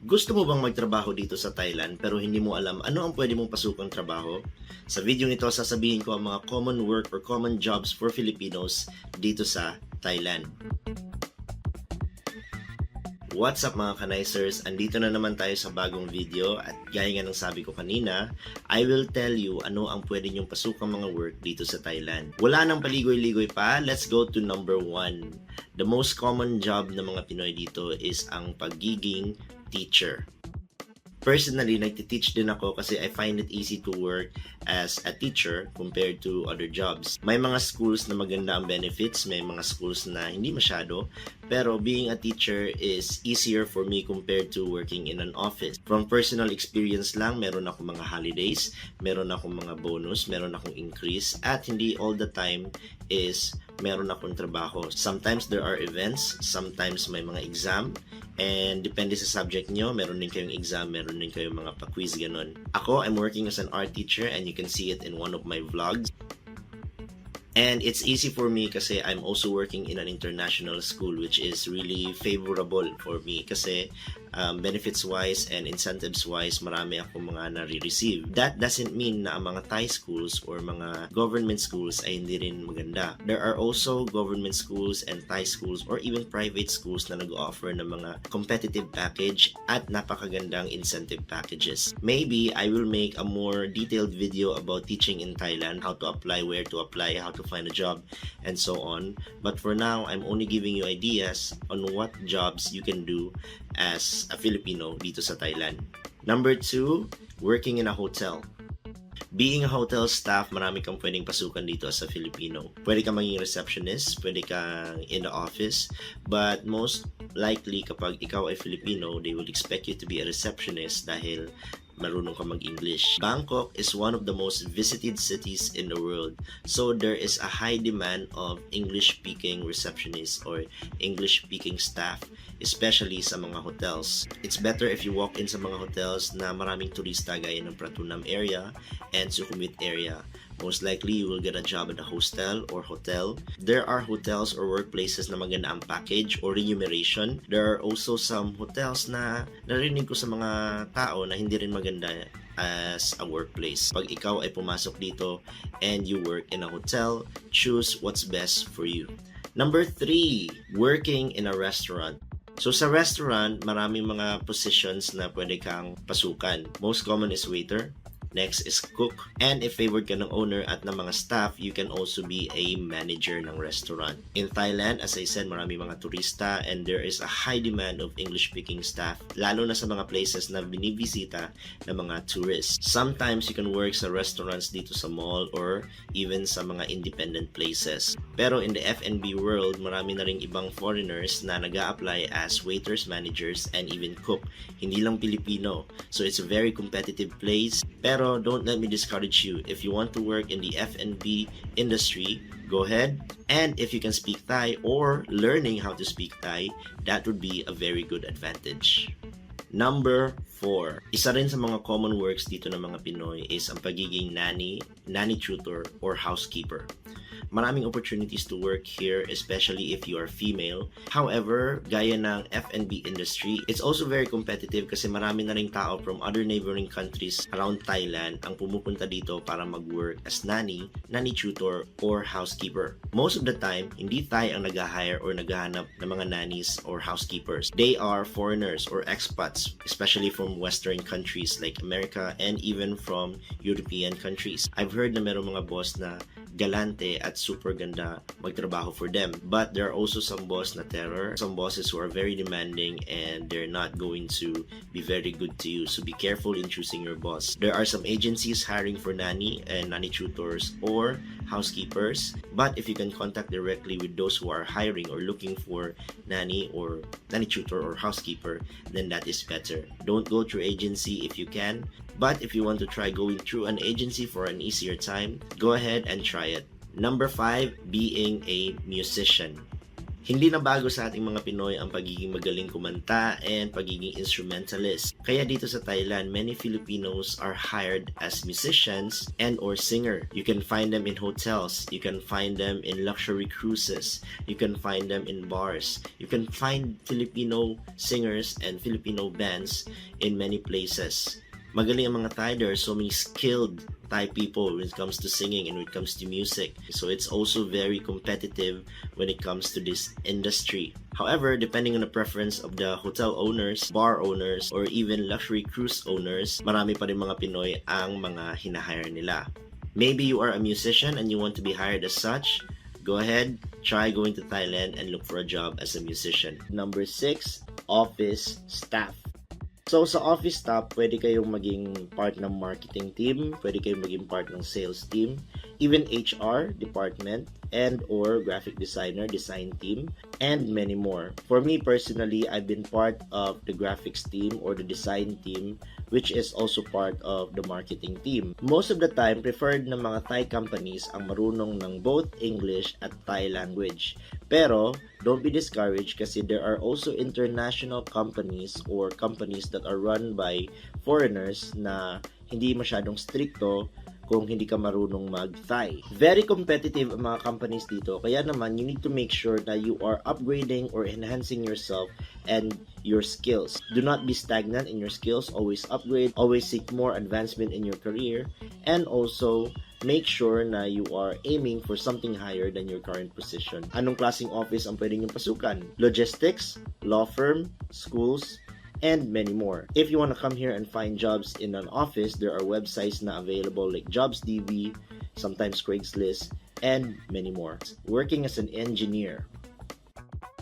Gusto mo bang magtrabaho dito sa Thailand pero hindi mo alam ano ang pwede mong pasukang trabaho? Sa video nito, sasabihin ko ang mga common work or common jobs for Filipinos dito sa Thailand. What's up mga kanaisers? Andito na naman tayo sa bagong video at gaya nga ng sabi ko kanina, I will tell you ano ang pwede nyong pasukang mga work dito sa Thailand. Wala nang paligoy-ligoy pa, let's go to number 1. The most common job ng mga Pinoy dito is ang pagiging teacher. Personally, nagtiteach din ako kasi I find it easy to work as a teacher compared to other jobs. May mga schools na maganda ang benefits, may mga schools na hindi masyado, pero being a teacher is easier for me compared to working in an office. From personal experience lang, meron akong mga holidays, meron akong mga bonus, meron akong increase, at hindi all the time is meron akong trabaho. Sometimes there are events, sometimes may mga exam, and depende sa subject nyo, meron din kayong exam, meron din kayong mga pa-quiz, ganun. Ako, I'm working as an art teacher and you can see it in one of my vlogs. And it's easy for me kasi I'm also working in an international school which is really favorable for me kasi benefits wise and incentives wise marami akong mga nare-receive. That doesn't mean na ang mga Thai schools or mga government schools ay hindi rin maganda. There are also government schools and Thai schools or even private schools na nag-offer ng mga competitive package at napakagandang incentive packages. Maybe I will make a more detailed video about teaching in Thailand, how to apply, where to apply, how to find a job, and so on. But for now, I'm only giving you ideas on what jobs you can do as a Filipino dito sa Thailand. Number 2, working in a hotel. Being a hotel staff, marami kang pwedeng pasukan dito as a Filipino. Pwede kang maging receptionist, pwede kang in the office, but most likely kapag ikaw ay Filipino, they will expect you to be a receptionist dahil marunong ka mag-English. Bangkok is one of the most visited cities in the world. So there is a high demand of English-speaking receptionists or English-speaking staff, especially sa mga hotels. It's better if you walk in sa mga hotels na maraming turista gaya ng Pratunam area and Sukhumvit area. Most likely, you will get a job at a hostel or hotel. There are hotels or workplaces na maganda ang package or remuneration. There are also some hotels na narinig ko sa mga tao na hindi rin maganda as a workplace. Pag ikaw ay pumasok dito and you work in a hotel, choose what's best for you. Number 3, working in a restaurant. So sa restaurant, maraming mga positions na pwede kang pasukan. Most common is waiter. Next is cook. And if favored ka ng owner at ng mga staff, you can also be a manager ng restaurant. In Thailand, as I said, marami mga turista and there is a high demand of English-speaking staff, lalo na sa mga places na binibisita ng mga tourists. Sometimes you can work sa restaurants dito sa mall or even sa mga independent places. Pero in the F&B world, marami na ring ibang foreigners na nag-a-apply as waiters, managers, and even cook. Hindi lang Pilipino. So it's a very competitive place. Pero don't let me discourage you. If you want to work in the F&B industry, go ahead. And if you can speak Thai or learning how to speak Thai, that would be a very good advantage. Number 4. Isa rin sa mga common works dito ng mga Pinoy is ang pagiging nanny tutor, or housekeeper. Maraming opportunities to work here, especially if you are female. However, gaya ng F&B industry, it's also very competitive kasi marami na ring tao from other neighboring countries around Thailand ang pumupunta dito para mag-work as nanny tutor, or housekeeper. Most of the time, hindi Thai ang nag-hire or naghahanap ng mga nannies or housekeepers. They are foreigners or expats, especially from Western countries like America and even from European countries. I've heard na merong mga boss na galante at super ganda magtrabaho for them. But there are also some boss na terror, some bosses who are very demanding and they're not going to be very good to you. So be careful in choosing your boss. There are some agencies hiring for nanny and nanny tutors or housekeepers. But if you can contact directly with those who are hiring or looking for nanny tutor or housekeeper, then that is better. Don't go through agency if you can. But if you want to try going through an agency for an easier time, go ahead and try it. Number 5, being a musician. Hindi na bago sa ating mga Pinoy ang pagiging magaling kumanta and pagiging instrumentalist. Kaya dito sa Thailand, many Filipinos are hired as musicians and or singer. You can find them in hotels. You can find them in luxury cruises. You can find them in bars. You can find Filipino singers and Filipino bands in many places. Magaling ang mga Thai. There are so many skilled Thai people when it comes to singing and when it comes to music. So it's also very competitive when it comes to this industry. However, depending on the preference of the hotel owners, bar owners, or even luxury cruise owners, marami pa rin mga Pinoy ang mga hinahire nila. Maybe you are a musician and you want to be hired as such. Go ahead, try going to Thailand and look for a job as a musician. Number 6, office staff. So, sa office staff, pwede kayong maging part ng marketing team, pwede kayong maging part ng sales team, even HR department, and or graphic design team, and many more. For me personally, I've been part of the graphics team or the design team, which is also part of the marketing team. Most of the time, preferred ng mga Thai companies ang marunong ng both English at Thai language. Pero, don't be discouraged kasi there are also international companies or companies that are run by foreigners na hindi masyadong stricto kung hindi ka marunong mag-Thai. Very competitive ang mga companies dito, kaya naman you need to make sure that you are upgrading or enhancing yourself and your skills. Do not be stagnant in your skills, always upgrade, always seek more advancement in your career, and also make sure na you are aiming for something higher than your current position. Anong klaseng office ang pwede niyong pasukan? Logistics, law firm, schools, and many more. If you want to come here and find jobs in an office, there are websites na available like JobsDB, sometimes Craigslist, and many more. Working as an engineer.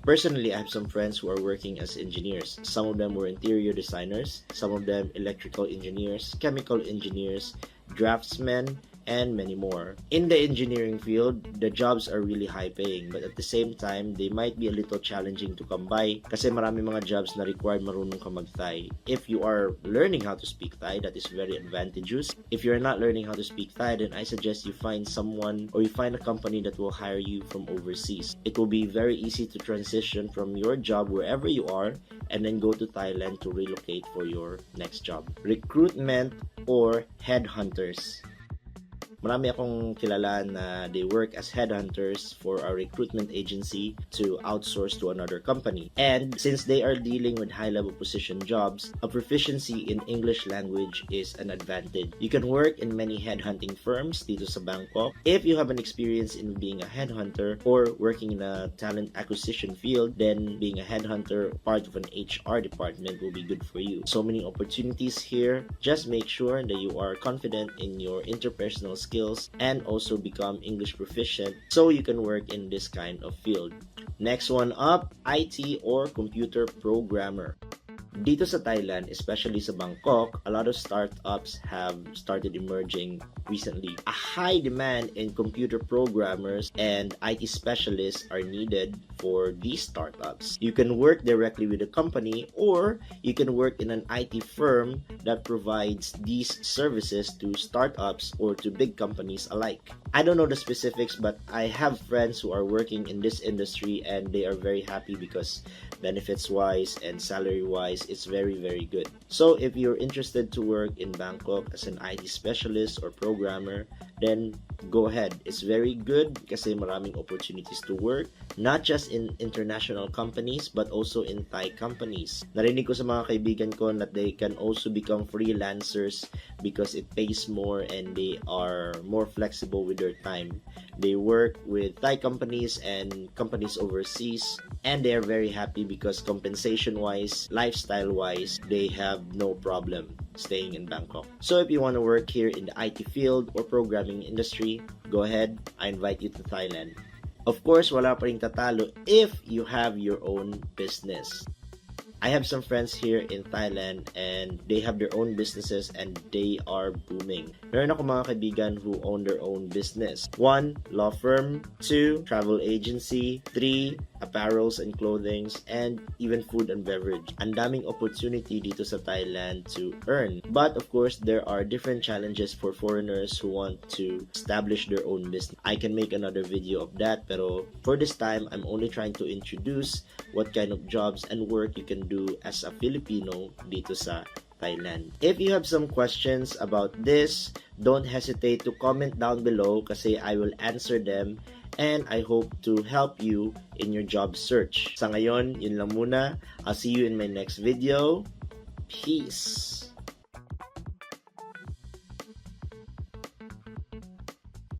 Personally, I have some friends who are working as engineers. Some of them were interior designers, some of them electrical engineers, chemical engineers, draftsmen, and many more. In the engineering field, the jobs are really high paying, but at the same time, they might be a little challenging to come by kasi marami mga jobs na required marunong ka mag-Thai. If you are learning how to speak Thai, that is very advantageous. If you're not learning how to speak Thai, then I suggest you find someone or you find a company that will hire you from overseas. It will be very easy to transition from your job wherever you are and then go to Thailand to relocate for your next job. Recruitment or headhunters. Marami akong kilala na they work as headhunters for a recruitment agency to outsource to another company. And since they are dealing with high-level position jobs, a proficiency in English language is an advantage. You can work in many headhunting firms dito sa Bangkok. If you have an experience in being a headhunter or working in a talent acquisition field, then being a headhunter, part of an HR department will be good for you. So many opportunities here. Just make sure that you are confident in your interpersonal skills and also become English proficient so you can work in this kind of field. Next one up, IT or computer programmer. Dito sa Thailand, especially sa Bangkok, a lot of startups have started emerging recently. A high demand in computer programmers and IT specialists are needed for these startups. You can work directly with a company or you can work in an IT firm that provides these services to startups or to big companies alike. I don't know the specifics, but I have friends who are working in this industry and they are very happy because benefits wise and salary wise it's very good. So if you're interested to work in Bangkok as an IT specialist or programmer, then go ahead. It's very good kasi maraming opportunities to work, not just in international companies but also in Thai companies. Narinig ko sa mga kaibigan ko that they can also become freelancers because it pays more and they are more flexible with their time. They work with Thai companies and companies overseas and they are very happy because compensation wise, lifestyle wise, they have no problem staying in Bangkok. So if you want to work here in the IT field or programming industry, go ahead. I invite you to Thailand. Of course, wala pa ring tatalo if you have your own business. I have some friends here in Thailand and they have their own businesses and they are booming. Meron ako mga kaibigan who own their own business. 1, law firm. 2, travel agency. 3, apparels and clothings, and even food and beverage. Ang daming opportunity dito sa Thailand to earn. But of course, there are different challenges for foreigners who want to establish their own business. I can make another video of that, pero for this time, I'm only trying to introduce what kind of jobs and work you can do as a Filipino dito sa Thailand. If you have some questions about this, don't hesitate to comment down below kasi I will answer them and I hope to help you in your job search. Sa ngayon, yun lang muna. I'll see you in my next video. Peace!